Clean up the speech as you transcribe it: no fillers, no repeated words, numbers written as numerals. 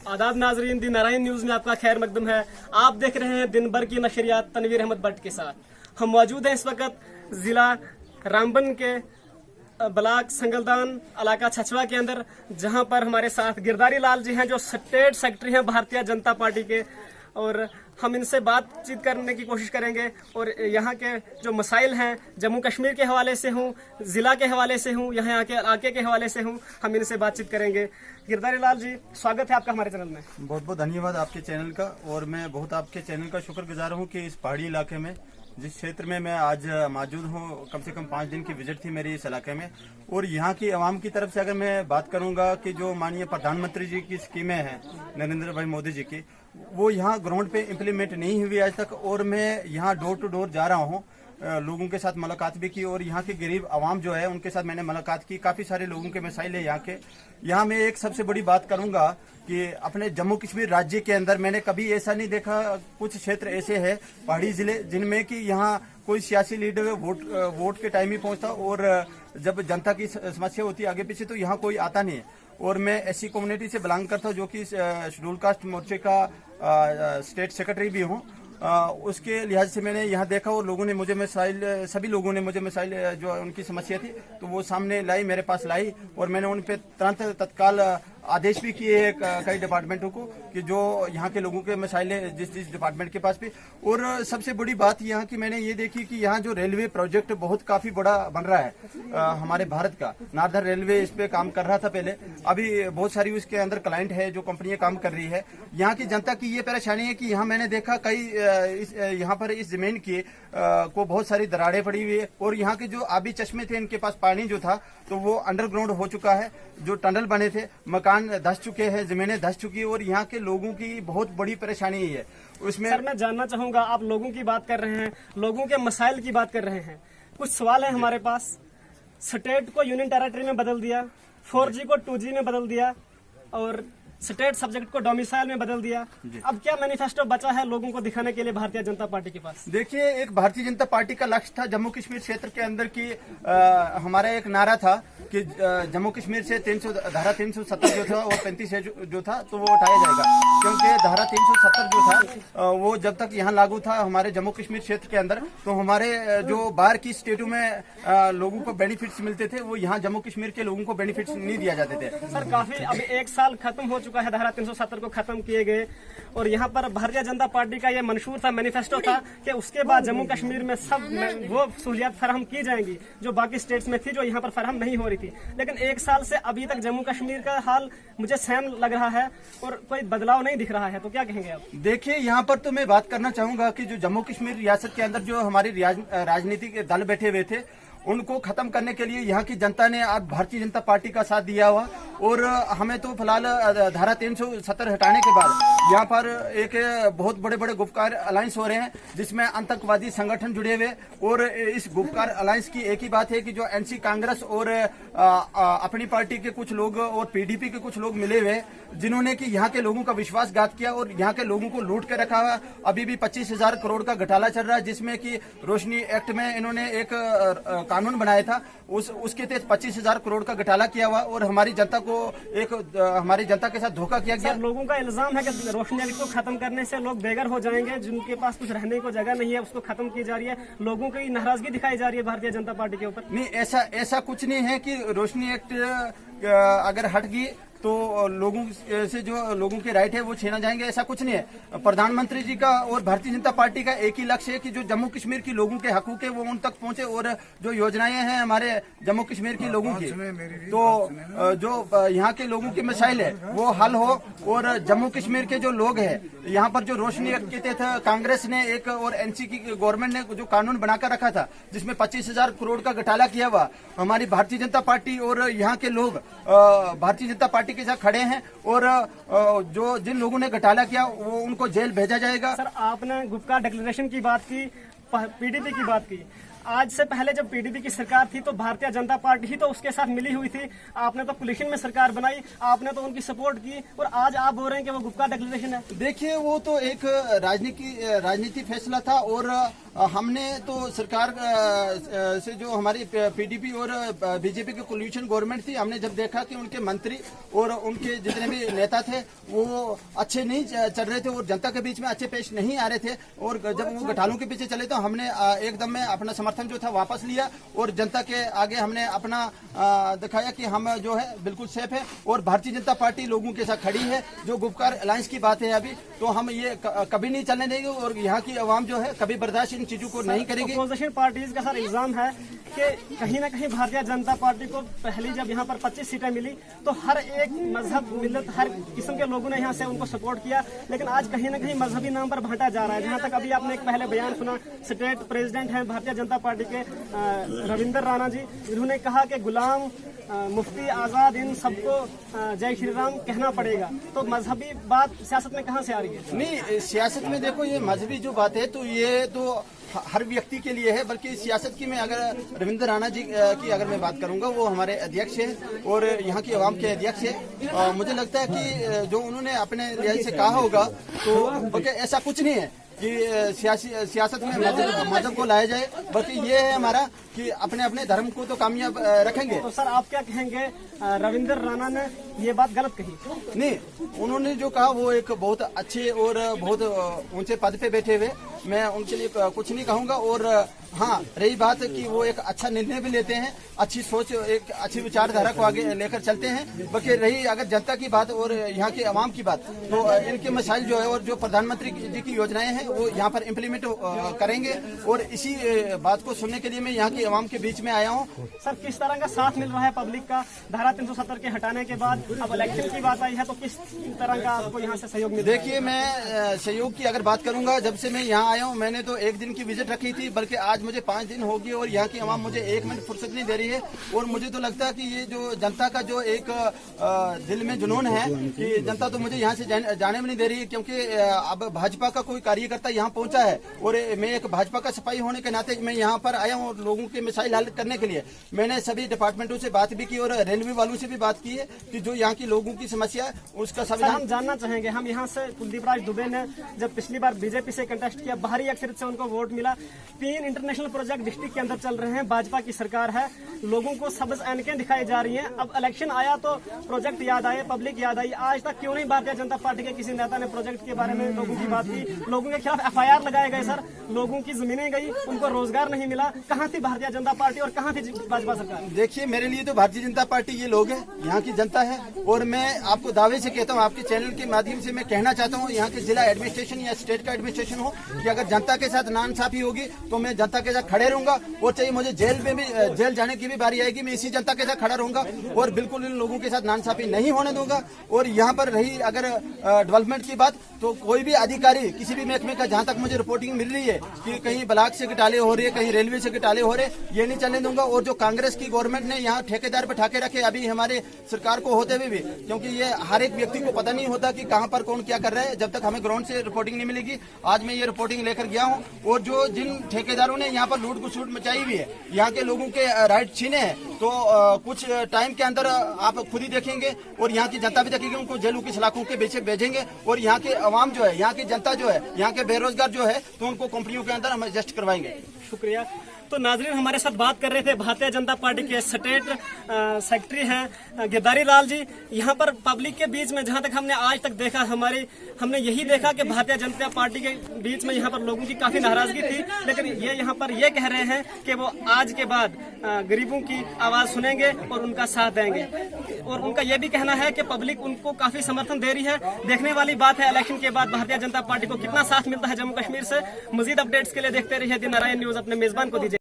आदाब नाजरीन, दी नारायण न्यूज में आपका खैर मकदम है। आप देख रहे हैं दिन भर की नशरियात तनवीर अहमद भट्ट के साथ। हम मौजूद हैं इस वक्त जिला रामबन के ब्लॉक संगलदान इलाका छछवा के अंदर, जहां पर हमारे साथ गिरधारी लाल जी हैं जो स्टेट सेक्रेटरी हैं भारतीय जनता पार्टी के, और हम इनसे बातचीत करने की कोशिश करेंगे और यहाँ के जो मसाइल हैं जम्मू कश्मीर के हवाले से हूँ, ज़िला के हवाले से हूँ, यहाँ के इलाके के हवाले से हूँ, हम इनसे बातचीत करेंगे। गिरधारी लाल जी, स्वागत है आपका हमारे चैनल में। बहुत बहुत धन्यवाद आपके चैनल का, और मैं बहुत आपके चैनल का शुक्रगुजार हूँ कि इस पहाड़ी इलाके में, जिस क्षेत्र में मैं आज मौजूद हूँ, कम से कम 5 दिन की विजिट थी मेरी इस इलाके में। और यहाँ की आवाम की तरफ से अगर मैं बात करूँगा कि जो माननीय प्रधानमंत्री जी की स्कीमें हैं नरेंद्र भाई मोदी जी की, वो यहाँ ग्राउंड पे इम्प्लीमेंट नहीं हुई आज तक। और मैं यहाँ डोर टू डोर जा रहा हूँ, लोगों के साथ मुलाकात भी की, और यहाँ के गरीब आवाम जो है उनके साथ मैंने मुलाकात की। काफी सारे लोगों के मसाइल है यहाँ के। यहाँ मैं एक सबसे बड़ी बात करूंगा कि अपने जम्मू कश्मीर राज्य के अंदर मैंने कभी ऐसा नहीं देखा, कुछ क्षेत्र ऐसे हैं पहाड़ी जिले जिनमें कि यहाँ कोई सियासी लीडर वोट के टाइम ही पहुंचता, और जब जनता की समस्या होती है आगे पीछे तो यहाँ कोई आता नहीं है। और मैं ऐसी कम्युनिटी से बिलोंग करता हूँ जो कि शेड्यूल कास्ट मोर्चे का स्टेट सेक्रेटरी भी हूँ। उसके लिहाज से मैंने यहाँ देखा, और लोगों ने मुझे मसाइल, सभी लोगों ने मुझे मसाइल जो उनकी समस्या थी तो वो सामने लाई, मेरे पास लाई, और मैंने उन पे तुरंत तत्काल आदेश भी किए कई डिपार्टमेंटों को कि जो यहाँ के लोगों के मसाइल है जिस डिपार्टमेंट के पास भी। और सबसे बड़ी बात यहाँ की मैंने ये देखी कि यहाँ जो रेलवे प्रोजेक्ट बहुत काफी बड़ा बन रहा है हमारे भारत का, नार्दर्न रेलवे इस पे काम कर रहा था पहले, अभी बहुत सारी उसके अंदर क्लाइंट है जो कंपनियां काम कर रही है। यहाँ की जनता की ये परेशानी है कि यहाँ मैंने देखा कई यहाँ पर इस जमीन की को बहुत सारी दरारें पड़ी हुई है, और यहाँ के जो आबी चश्मे थे इनके पास पानी जो था तो वो अंडरग्राउंड हो चुका है, जो टनल बने थे, मकान धस चुके हैं, जमीनें धस चुकी है, और यहाँ के लोगों की बहुत बड़ी परेशानी है उसमें। सर, मैं जानना चाहूंगा, आप लोगों की बात कर रहे हैं, लोगों के मसाइल की बात कर रहे हैं, कुछ सवाल है हमारे पास। स्टेट को यूनियन टेरिटरी में बदल दिया, 4G को 2G में बदल दिया, और स्टेट सब्जेक्ट को डोमिसाइल में बदल दिया। अब क्या मैनिफेस्टो बचा है लोगों को दिखाने के लिए भारतीय जनता पार्टी के पास? देखिए, एक भारतीय जनता पार्टी का लक्ष्य था जम्मू कश्मीर क्षेत्र के अंदर की, हमारा एक नारा था कि जम्मू कश्मीर से धारा 370 जो था और 35 जो था तो वो उठाया जाएगा, क्योंकि धारा 370 जो था वो जब तक यहाँ लागू था हमारे जम्मू कश्मीर क्षेत्र के अंदर, तो हमारे जो बाहर की स्टेटों में लोगों को बेनिफिट्स मिलते थे वो यहाँ जम्मू कश्मीर के लोगों को बेनिफिट्स नहीं दिया जाते थे। सर, काफी अभी 1 साल खत्म हो चुका है, धारा 370 को खत्म किए गए, और यहाँ पर भारतीय जनता पार्टी का ये मंशूर था, मैनिफेस्टो था कि उसके बाद जम्मू कश्मीर में सब वो सहूलियत फराहम की जाएंगी जो बाकी स्टेट्स में थी, जो यहाँ पर फराहम नहीं हो रही थी। लेकिन 1 साल से अभी तक जम्मू कश्मीर का हाल मुझे सेम लग रहा है और कोई बदलाव नहीं दिख रहा है, तो क्या कहेंगे आप? देखिए, यहाँ पर तो मैं बात करना चाहूंगा कि जो जम्मू कश्मीर रियासत के अंदर जो हमारी राजनीतिक दल बैठे हुए थे उनको खत्म करने के लिए यहाँ की जनता ने आज भारतीय जनता पार्टी का साथ दिया हुआ, और हमें तो फिलहाल धारा 370 हटाने के बाद यहाँ पर एक बहुत बड़े बड़े गुपकार अलायंस हो रहे हैं जिसमें आतंकवादी संगठन जुड़े हुए। और इस गुपकार अलायंस की एक ही बात है कि जो एनसी कांग्रेस और अपनी पार्टी के कुछ लोग और पीडीपी के कुछ लोग मिले हुए जिन्होंने कि यहाँ के लोगों का विश्वासघात किया और यहाँ के लोगों को लूट के रखा हुआ। अभी भी 25,000 करोड़ का घोटाला चल रहा है, जिसमें कि रोशनी एक्ट में इन्होंने एक कानून बनाया था, उसके तहत 25,000 करोड़ का घोटाला किया हुआ, और हमारी जनता को हमारी जनता के साथ धोखा किया गया। लोगों का इल्जाम है कि रोशनी एक्ट को खत्म करने से लोग बेघर हो जाएंगे, जिनके पास कुछ रहने को जगह नहीं है उसको खत्म की जा रही है, लोगों की नाराजगी दिखाई जा रही है भारतीय जनता पार्टी के ऊपर। नहीं, ऐसा कुछ नहीं है कि रोशनी एक्ट अगर हट गई तो लोगों से जो लोगों के राइट है वो छीना जाएंगे, ऐसा कुछ नहीं है। प्रधानमंत्री जी का और भारतीय जनता पार्टी का एक ही लक्ष्य है कि जो जम्मू कश्मीर की लोगों के हकूक है वो उन तक पहुंचे, और जो योजनाएं हैं हमारे जम्मू कश्मीर के लोगों की, तो जो यहाँ के लोगों के मसाइल है वो हल हो। और जम्मू कश्मीर के जो लोग हैं यहाँ पर जो रोशनी एक्ट के तहत कांग्रेस ने एक और एनसी की गवर्नमेंट ने जो कानून बनाकर रखा था जिसमें 25,000 करोड़ का घोटाला किया हुआ, हमारी भारतीय जनता पार्टी और यहाँ के लोग भारतीय जनता पार्टी के साथ खड़े हैं, और जो जिन लोगों ने घोटाला किया वो उनको जेल भेजा जाएगा। सर, आपने गुपकार डिक्लेरेशन की बात की, पीडीपी की बात की, आज से पहले जब पीडीपी की सरकार थी तो भारतीय जनता पार्टी ही तो उसके साथ मिली हुई थी। आपने तो कोलिशन में सरकार बनाई, आपने तो उनकी सपोर्ट की, और आज आप बोल रहे हैं कि वो गुप्ता डिक्लेरेशन है। देखिए, वो तो एक राजनीति फैसला था, और हमने तो सरकार से जो हमारी पीडीपी और बीजेपी की कोलिशन गवर्नमेंट थी, हमने जब देखा कि उनके मंत्री और उनके जितने भी नेता थे वो अच्छे नहीं चल रहे थे और जनता के बीच में अच्छे पेश नहीं आ रहे थे, और जब वो गठानों के पीछे चले तो हमने एकदम में अपना समर्थन जो था वापस लिया और जनता के आगे हमने अपना दिखाया कि हम जो है बिल्कुल सेफ है, और भारतीय जनता पार्टी लोगों के साथ खड़ी है। जो गुपकार अलायंस की बात है अभी, तो हम ये कभी नहीं चलने देंगे, और यहाँ की आवाम जो है कभी बर्दाश्त इन चीजों को नहीं करेगी। अपोजिशन पार्टीज का सर इल्जाम है कि कहीं ना कहीं भारतीय जनता पार्टी को पहली जब यहाँ पर 25 सीटें मिली तो हर एक मजहब, मिलत, हर किस्म के लोगों ने यहाँ से उनको सपोर्ट किया, लेकिन आज कहीं ना कहीं मजहबी नाम पर बांटा जा रहा है। जहाँ तक अभी आपने एक पहले बयान सुना, स्टेट प्रेसिडेंट हैं भारतीय जनता पार्टी के रविंदर राणा जी, उन्होंने कहा कि गुलाम, मुफ्ती, आजाद, इन सबको जय श्री राम कहना पड़ेगा। तो मजहबी बात सियासत में कहाँ से आ रही है? नहीं, सियासत में देखो, ये मजहबी जो बात है तो ये तो हर व्यक्ति के लिए है, बल्कि सियासत की मैं अगर रविंद्र राणा जी की अगर मैं बात करूंगा, वो हमारे अध्यक्ष हैं और यहाँ की आवाम के अध्यक्ष हैं। मुझे लगता है कि जो उन्होंने अपने लिहाज से कहा होगा तो ऐसा कुछ नहीं है कि सियासत में मजहब को लाया जाए, बल्कि ये है हमारा कि अपने अपने धर्म को तो कामयाब रखेंगे। तो सर आप क्या कहेंगे, रविंद्र राणा ने ये बात गलत कही? नहीं, उन्होंने जो कहा वो एक बहुत अच्छे और बहुत ऊंचे पद पे बैठे हुए, मैं उनके लिए कुछ नहीं कहूंगा। और हाँ, रही बात कि वो एक अच्छा निर्णय भी लेते हैं, अच्छी सोच, एक अच्छी विचारधारा को आगे लेकर चलते हैं। बाकी रही अगर जनता की बात और यहाँ के आवाम की बात, तो इनके मसाइल जो है और जो प्रधानमंत्री जी की योजनाएं हैं वो यहाँ पर इम्प्लीमेंट करेंगे, और इसी बात को सुनने के लिए मैं यहाँ की आवाम के बीच में आया हूँ। सर, किस तरह का साथ मिल रहा है पब्लिक का? धारा 370 के हटाने के बाद अब इलेक्शन की बात आई है, तो किस तरह का आपको यहाँ से सहयोग मिल रहा है? देखिए, मैं सहयोग की अगर बात करूंगा, जब से मैं यहाँ आया हूँ मैंने तो एक दिन की विजिट रखी थी, बल्कि आज मुझे 5 दिन हो गए और यहाँ की आवाम मुझे 1 मिनट फुर्सत नहीं दे रही है। और मुझे तो लगता है कि ये जो जनता का जो एक दिल में जुनून है कि जनता तो मुझे यहाँ से जाने में नहीं दे रही है, क्योंकि अब भाजपा का कोई कार्यकर्ता यहाँ पहुंचा है और मैं एक भाजपा का सिपाही होने के नाते मैं यहाँ पर आया हूँ और लोगों के मिसाइल हल करने के लिए। मैंने सभी डिपार्टमेंटों से बात भी की और रेलवे वालों से भी बात की है कि जो यहाँ की लोगों की समस्या है उसका समाधान हम जानना चाहेंगे। हम यहाँ से कुलदीप राज दुबे ने जब पिछली बार बीजेपी से कंटेस्ट किया, बाहरी अक्सरियत से उनको वोट मिला। 3 इंटरनेशनल प्रोजेक्ट डिस्ट्रिक्ट के अंदर चल रहे हैं, भाजपा की सरकार है, लोगों को सब्ज ऐनकें दिखाई जा रही हैं। अब इलेक्शन आया तो प्रोजेक्ट याद आए, पब्लिक याद आई। आज तक क्यों नहीं भारतीय जनता पार्टी के किसी नेता ने प्रोजेक्ट के बारे में लोगों की बात की? लोगों के खिलाफ FIR लगाए गए सर, लोगों की जमीनें गई, उनको रोजगार नहीं मिला। कहाँ थी भारतीय जनता पार्टी और कहाँ थी भाजपा सरकार? देखिए, मेरे लिए तो भारतीय जनता पार्टी ये लोग हैं, यहाँ की जनता है, और मैं आपको दावे से कहता हूँ, आपके चैनल के माध्यम से मैं कहना चाहता हूँ, यहाँ के जिला एडमिनिस्ट्रेशन या स्टेट का एडमिनिस्ट्रेशन हो, कि अगर जनता के साथ नाइंसाफी होगी तो मैं जनता के साथ खड़े रहूंगा, और चाहे मुझे जेल जाने की भी बारी आएगी, मैं इसी जनता के साथ खड़ा रहूंगा और बिल्कुल इन लोगों के साथ नाइंसाफी नहीं होने दूंगा। और यहाँ पर रही अगर डेवलपमेंट की बात, तो कोई भी अधिकारी किसी भी महकमे का, जहाँ तक मुझे रिपोर्टिंग मिल रही है कि कहीं ब्लॉक से घोटाले हो रहे हैं, कहीं रेलवे से घोटाले हो रहे, ये नहीं चलने दूंगा। और जो कांग्रेस की गवर्नमेंट ने यहाँ ठेकेदार बैठा के रखे अभी हमारे सरकार को होते हुए भी, क्योंकि ये हर एक व्यक्ति को पता नहीं होता कि कहाँ पर कौन क्या कर रहा है जब तक हमें ग्राउंड से रिपोर्टिंग नहीं मिलेगी। आज मैं ये रिपोर्टिंग लेकर गया हूँ, और जो जिन ठेकेदारों ने यहाँ पर लूट घुसूट मचाई हुई है, यहाँ के लोगों के राइट छीने हैं, तो कुछ टाइम के अंदर आप खुद ही देखेंगे और यहाँ की जनता भी देखेगी, उनको जेलों की सलाखों के पीछे भेजेंगे। और यहाँ के अवाम जो है, यहाँ की जनता जो है, यहाँ के बेरोजगार जो है, तो उनको कंपनियों के अंदर हम एडजस्ट करवाएंगे। शुक्रिया। तो नाजरीन, हमारे साथ बात कर रहे थे भारतीय जनता पार्टी के स्टेट सेक्रेटरी हैं गिरधारी लाल जी। यहाँ पर पब्लिक के बीच में जहाँ तक हमने आज तक देखा, हमने यही देखा कि भारतीय जनता पार्टी के बीच में यहाँ पर लोगों की काफी नाराजगी थी, लेकिन ये यहाँ पर ये कह रहे हैं कि वो आज के बाद गरीबों की आवाज सुनेंगे और उनका साथ देंगे। और उनका ये भी कहना है कि पब्लिक उनको काफी समर्थन दे रही है। देखने वाली बात है इलेक्शन के बाद भारतीय जनता पार्टी को कितना साथ मिलता है जम्मू कश्मीर से। मजीद अपडेट्स के लिए देखते रहिए दी नारायण न्यूज। अपने मेजबान को दीजिए।